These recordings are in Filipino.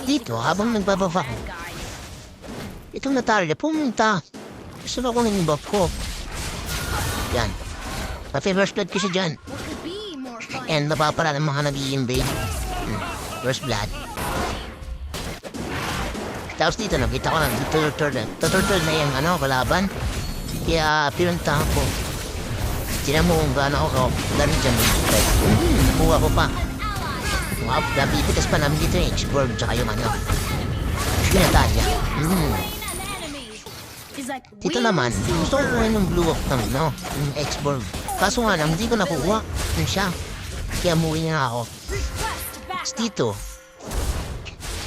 Dito, habang nagbababa ko, itong Natalia pumunta. Gusto na akong buff ko. Yan. Pa-first blood ko siya dyan. And napapala ng mga nag-i-invade. First blood. Tapos dito, nakita ko na turtle na yung kalaban. Kaya pinuntahan ko. Tinan mo kung gaano ako gano'n dyan. Nakuha ko pa. Wow, nabibitas pa namin dito yung X-Borg tsaka yung yung Natalia. Dito naman, gusto ko kuha ng blue off ng yung X-Borg. Kaso nga lang, hindi ko nakuha. Yun siya. Kaya muwi na ako. Tapos dito,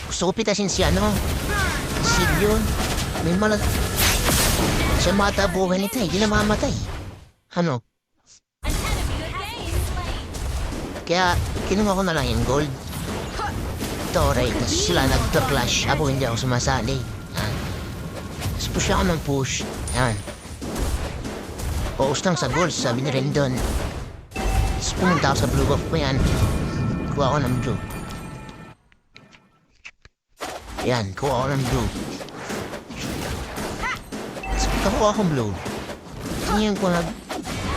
gusto ko pitasin si Silyon. May siya matabuhan nito hindi na mamatay. Kaya, kinuha ko na lang yung gold. Toray, tapos sila nagpa-clash. Ako hindi ako sumasali. Tapos push ako ng push. Yan. Paus lang sa gold, sabi ni Rendon. Tapos pumunta ako sa blue buff ko yan. Kuha ko ng blue. Yan, kuha ko ng blue. Tapos pagkakuha akong blue, tingin ko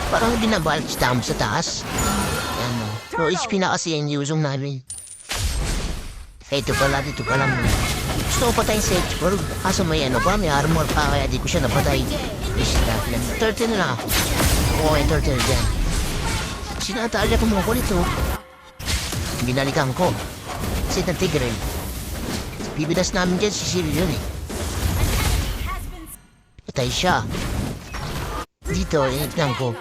parang binabalance down sa taas. Pero HP na kasi yung usong namin. Ito pala, dito pala. Gusto ko patayin sa X-Borg. Kaso may may armor pa kaya di ko siya napatay. Turtle na lang ako. Okay, turtle dyan. Sinataalya ko mga kulit binalikan ko. Kasi ng tigre. Bibidas namin dyan si Silyon Patay siya. Dito, initnan ko.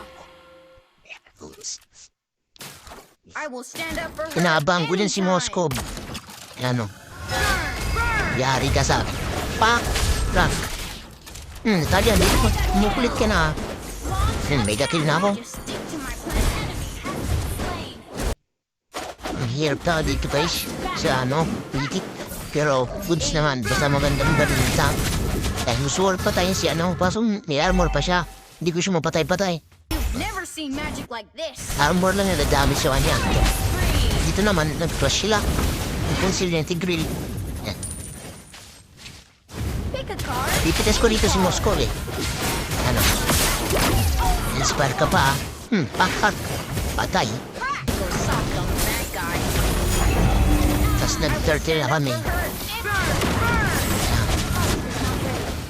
Inaabang ko din si Moskov. Yari ka sa akin. Pak! Rank. Natalia, dito ko. Mukulit ka na. Mega kill na ako. Hirap na dito guys. Sa politik. Pero goods naman. Basta magandang balita. Gusto ko patayin si Paso may armor pa siya. Hindi ko siya mapatay-patay. Armor lang yung nadamage sa kanya. Dito naman, nag-crush sila. Nag-conceal yung Tigreal. Yan. Pipitas ko dito si Moskov Inspire ka pa Pakat. Patay. Tapos nag-turtle na kami.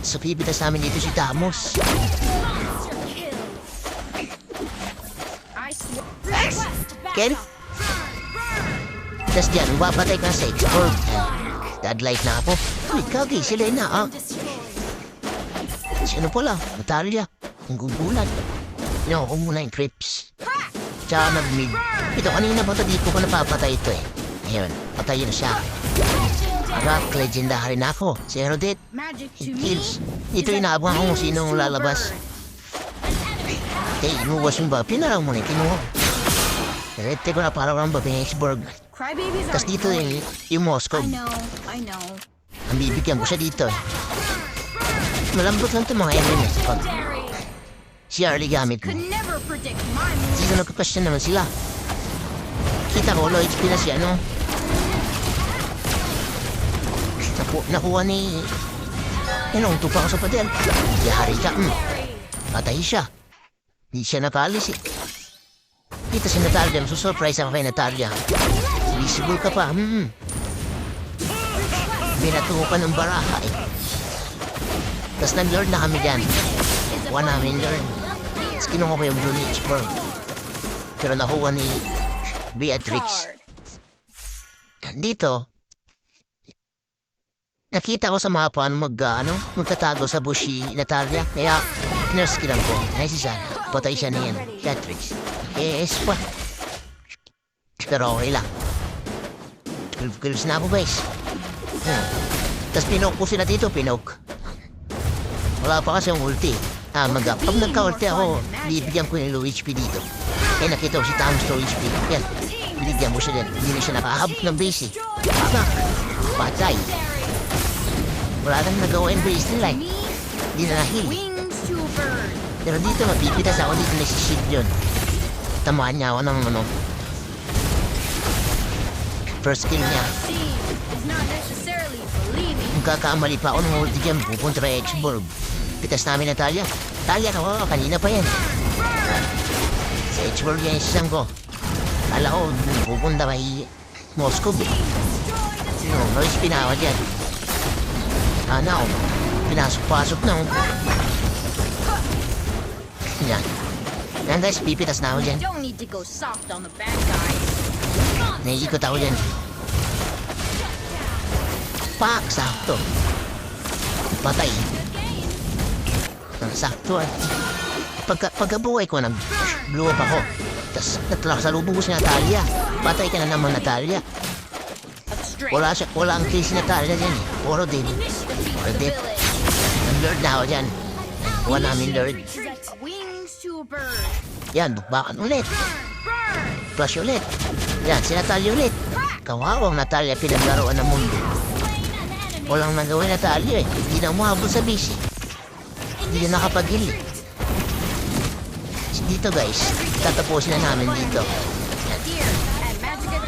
So pipitas namin dito si Damos. Ken? Tapos dyan, mapatay ka sa X-Borg. Deadlight na ako. Uy, kagi, sila na Sino pala? Natalia. Ang gugulat. Ko muna yung trips. Tsaka nag-mid. Ito, kanina ba ito? Di ko napapatay ito Ayun, patayin na siya. Rock, legendary na ako. Zero death. Kills. Ito inaabangan ko kung sinong lalabas. Inuwas yung ba? Pinarang mo na kinuha. Rete ko na para walang babi ng X-Borg. Tapos dito yung Moskov. Ang bibigyan ko siya dito Malambot lang ito mga MMS. Si Harley gamit mo. Dito nagka-question naman sila. Kita ko, low HP na siya, nakuha ni... tupa ko sa padel. Yari ka, patay siya. Hindi siya nakalis Dito si Natalia, surprise ako kay Natalia. Visible ka pa, Binatungo ka ng baraha Tapos nag-lord na kami dyan. Kuha namin lord. Tapos kinuha ko yung blue niche X-Borg. Pero nakuha ni Beatrix. Dito, nakita ko sa mapa magtatago sa bush si Natalia. Kaya, pinarskilan ko. Naisisan, patay siya niyan. Beatrix. Spot. Pero okay lang. 12 kills na ako guys. Tapos pinok ko sila dito, pinok. Wala pa kasi yung ulti. Pag nagka-ulti ako, bibigyan ko yung low HP dito. Nakita ko si Thanos low HP. Yan, binigyan mo siya din. Hindi na siya nakahabot ng base Patay. Wala nang nagawa yung base nila Hindi na na-heal. Pero dito, mapipitas ako dito na si Shield yun. Tamaan niya ako ng first kill niya. magkakamali pa ako ng ulti dyan, pupunta pa Exburg. Pitas namin na Talia. Talia, kanina pa yan. Sa Exburg yan, isang ko. Kala ko, pupunta pa Moscow. Noise pinawa dyan. Sana ako, pinasok-pasok na ako. Yan. Yan guys, pipitas na ako dyan. Don't need to go soft on the bad guys. Naiikot ako dyan. Pak! Sakto. Patay. Sakto eh. Pagkabuhay ko, nag-blow up ako. Tapos nagsalubong ko si Natalia. Patay ka na naman, Natalia. Wala ang kill si Natalia dyan eh. Puro din. Puro din. Nag-lord na ako dyan. Kuha namin lord. Wings to a bird. Yan, bukbakan ulit. Flash ulit. Yan, si Natalia ulit. Kawawang Natalia pinaglaruan ng mundo. Walang nagawin Natalia eh. Hindi na umabot sa base. Hindi na nakapag-heal eh. Dito guys, tatapusin na namin dito. Yan.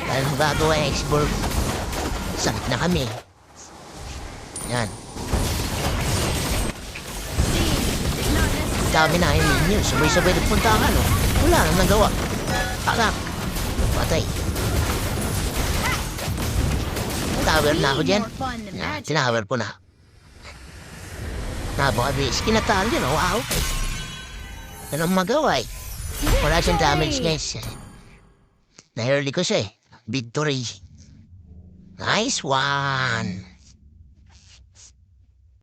Dahil magagawa yung Exburg. Sakit na kami. Yan. Dami na yung minions. Sabay-sabay nagpunta ka, no? Wala nang nagawa. Pakak. Patay. Tower na ako dyan. Yan, tinawer po na. Napakabis. Kinatalo yun, wow. Anong magawa eh? Wala siyang damage guys. Na-early ko siya eh. Victory. Nice one.